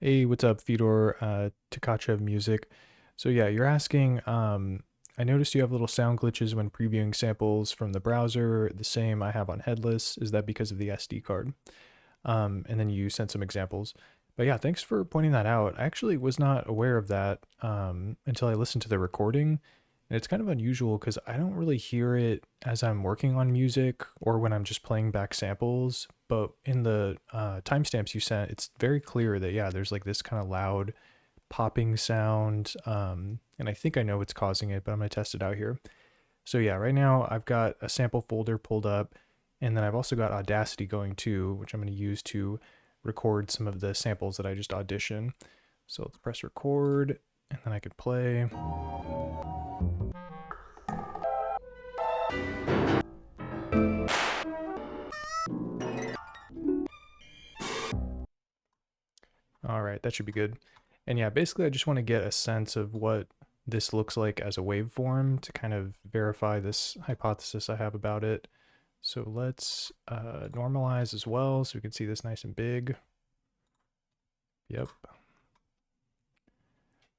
Hey, what's up, Fedor? Takachev Music. So yeah, you're asking. I noticed you have little sound glitches when previewing samples from the browser. The same I have on headless. Is that because of the SD card? And then you sent some examples. But yeah, thanks for pointing that out. I actually was not aware of that until I listened to the recording. And it's kind of unusual because I don't really hear it as I'm working on music or when I'm just playing back samples. But in the timestamps you sent, it's very clear that, yeah, there's like this kind of loud popping sound. And I think I know what's causing it, but I'm going to test it out here. So yeah, right now I've got a sample folder pulled up, and then I've also got Audacity going too, which I'm going to use to record some of the samples that I just auditioned. So let's press record, and then I could play. All right, that should be good. And yeah, basically I just want to get a sense of what this looks like as a waveform to kind of verify this hypothesis I have about it. So let's normalize as well so we can see this nice and big. Yep.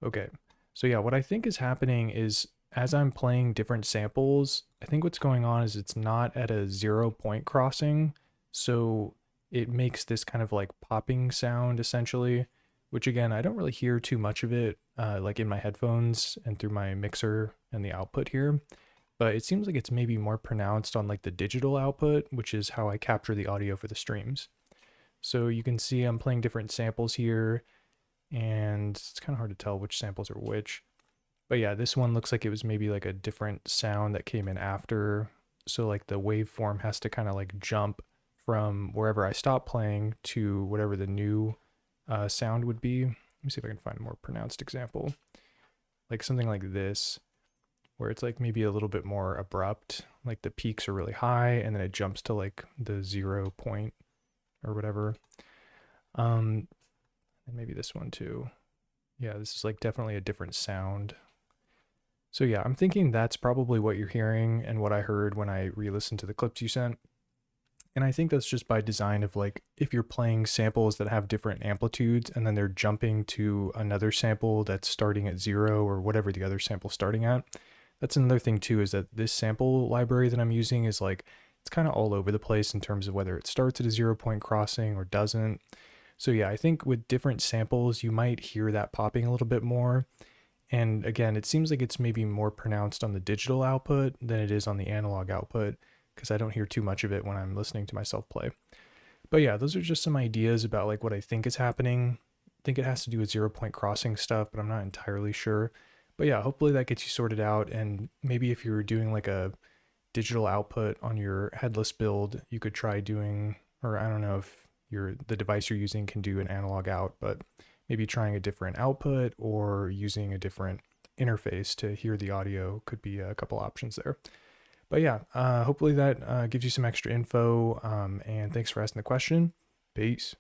Okay. So yeah, what I think is happening is as I'm playing different samples, I think what's going on is it's not at a 0 point crossing. So it makes this kind of like popping sound essentially, which again, I don't really hear too much of it like in my headphones and through my mixer and the output here. But it seems like it's maybe more pronounced on like the digital output, which is how I capture the audio for the streams. So you can see I'm playing different samples here, and it's kind of hard to tell which samples are which. But yeah, this one looks like it was maybe like a different sound that came in after. So like the waveform has to kind of like jump from wherever I stopped playing to whatever the new sound would be. Let me see if I can find a more pronounced example. Like something like this, where it's like maybe a little bit more abrupt. Like the peaks are really high and then it jumps to like the 0 point or whatever. And maybe this one too. Yeah, this is like definitely a different sound. So yeah, I'm thinking that's probably what you're hearing and what I heard when I re-listened to the clips you sent. And I think that's just by design of like if you're playing samples that have different amplitudes and then they're jumping to another sample that's starting at 0 or whatever the other sample's starting at. That's another thing too, is that this sample library that I'm using is like it's kind of all over the place in terms of whether it starts at a 0 point crossing or doesn't. So yeah, I think with different samples you might hear that popping a little bit more. And again, it seems like it's maybe more pronounced on the digital output than it is on the analog output because I don't hear too much of it when I'm listening to myself play. But yeah, those are just some ideas about like what I think is happening. I think it has to do with 0 point crossing stuff, but I'm not entirely sure. But yeah, hopefully that gets you sorted out. And maybe if you're doing like a digital output on your headless build, you could try doing, or I don't know if the device you're using can do an analog out, but maybe trying a different output or using a different interface to hear the audio could be a couple options there. But yeah, hopefully that gives you some extra info. And thanks for asking the question. Peace.